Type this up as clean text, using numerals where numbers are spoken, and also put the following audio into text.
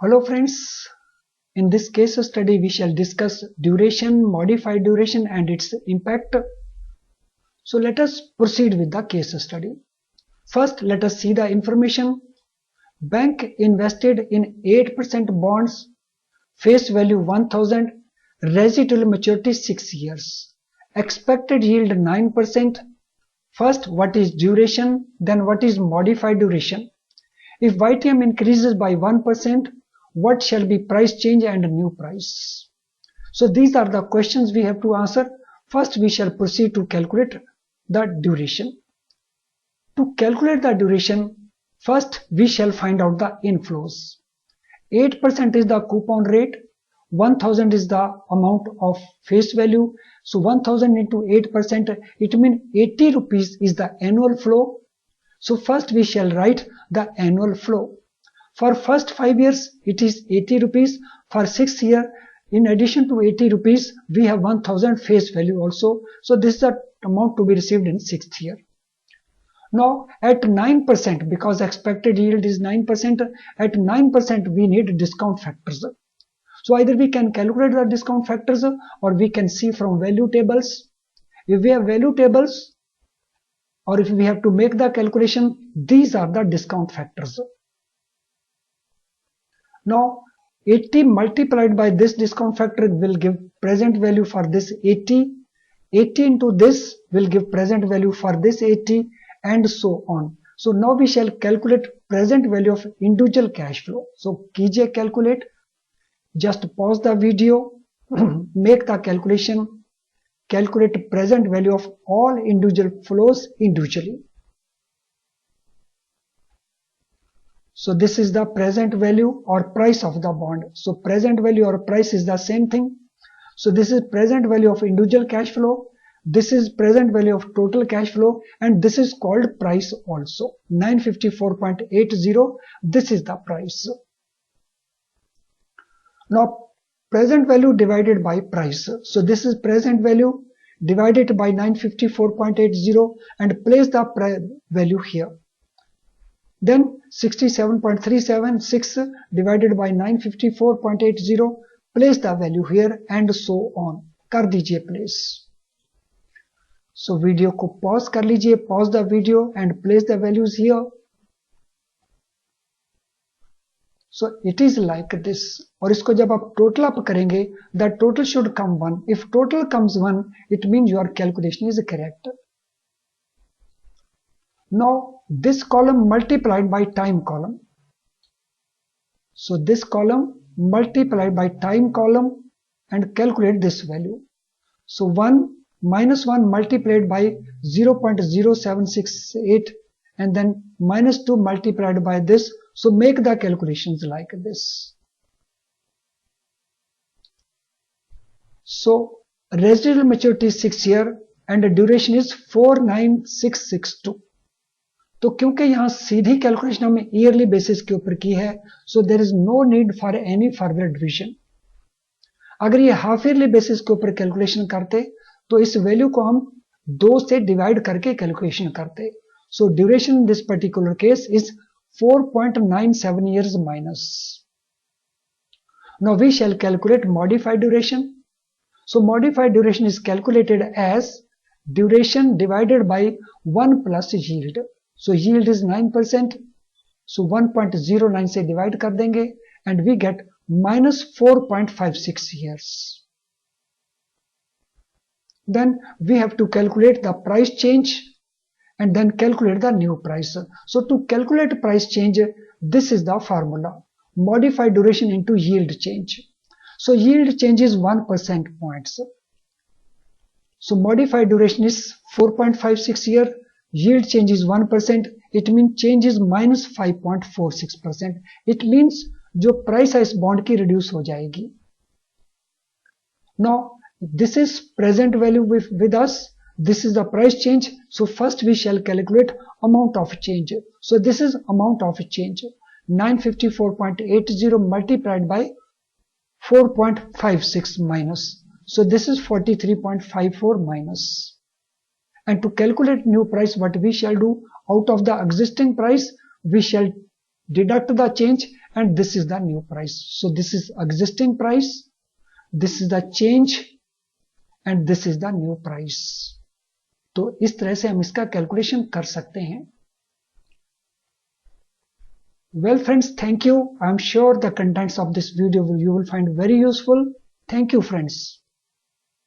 Hello friends, in this case study we shall discuss duration, modified duration and its impact. So let us proceed with the case study. First let us see the information. Bank invested in 8% bonds, face value 1000, residual maturity 6 years, expected yield 9%. First, what is duration, then what is modified duration. If YTM increases by 1%, what shall be price change and new price? So these are the questions we have to answer. First we shall proceed to calculate the duration. To calculate the duration, first we shall find out the inflows. 8% is the coupon rate, 1000 is the amount of face value. So 1000 into 8%, it means 80 rupees is the annual flow. So first we shall write the annual flow. For first 5 years it is 80 rupees. For 6 years, in addition to 80 rupees, we have 1000 face value also. So this is the amount to be received in 6th year. Now at 9%, because expected yield is 9%, at 9% we need discount factors. So either we can calculate the discount factors or we can see from value tables. If we have value tables or if we have to make the calculation, these are the discount factors. Now 80 multiplied by this discount factor will give present value for this 80. 80 into this will give present value for this 80 and so on. So now we shall calculate present value of individual cash flow. So कीजिए calculate. Just pause the video, make the calculation, calculate present value of all individual flows individually. So this is the present value or price of the bond. So present value or price is the same thing. So this is present value of individual cash flow. This is present value of total cash flow and this is called price also. 954.80, this is the price. Now present value divided by price. So this is present value divided by 954.80 and place the value here. Then 67.376 divided by 954.80, place the value here and so on. कर दीजिए place. So video को pause कर लीजिए, pause the video and place the values here. So it is like this. और इसको जब आप total up करेंगे, the total should come 1. If total comes 1, it means your calculation is correct. Now this column multiplied by time column. So this column multiplied by time column and calculate this value. So 1 minus 1 multiplied by 0.0768 and then minus 2 multiplied by this. So make the calculations like this. So residual maturity is 6 year and the duration is 49662. तो क्योंकि यहाँ सीधी calculation हमने yearly basis के ऊपर की है, so there is no need for any further division. अगर ये हाफ ईयरली बेसिस के ऊपर कैलकुलेशन करते तो इस वैल्यू को हम 2 से डिवाइड करके कैलकुलेशन करते. So duration in this particular case is 4.97 years minus. Now we shall calculate modified duration. So modified duration is calculated as duration divided by 1 plus yield. So yield is 9%. So 1.09 से divide कर देंगे and we get minus 4.56 years. Then we have to calculate the price change and then calculate the new price. So to calculate price change, this is the formula. Modified duration into yield change. So yield change is 1% points. So modified duration is 4.56 year. Yield change is 1%. It means change is minus 5.46%. It means जो price है इस bond की reduce हो जाएगी. Now this is present value with us. This is the price change. So first we shall calculate amount of change. So this is amount of change. 954.80 multiplied by 4.56 minus. So this is 43.54 minus. And to calculate new price, what we shall do, out of the existing price, we shall deduct the change and this is the new price. So this is existing price, this is the change and this is the new price. तो इस तरह से हम इसका calculation कर सकते हैं. Well friends, thank you. I'm sure the contents of this video you will find very useful. Thank you friends.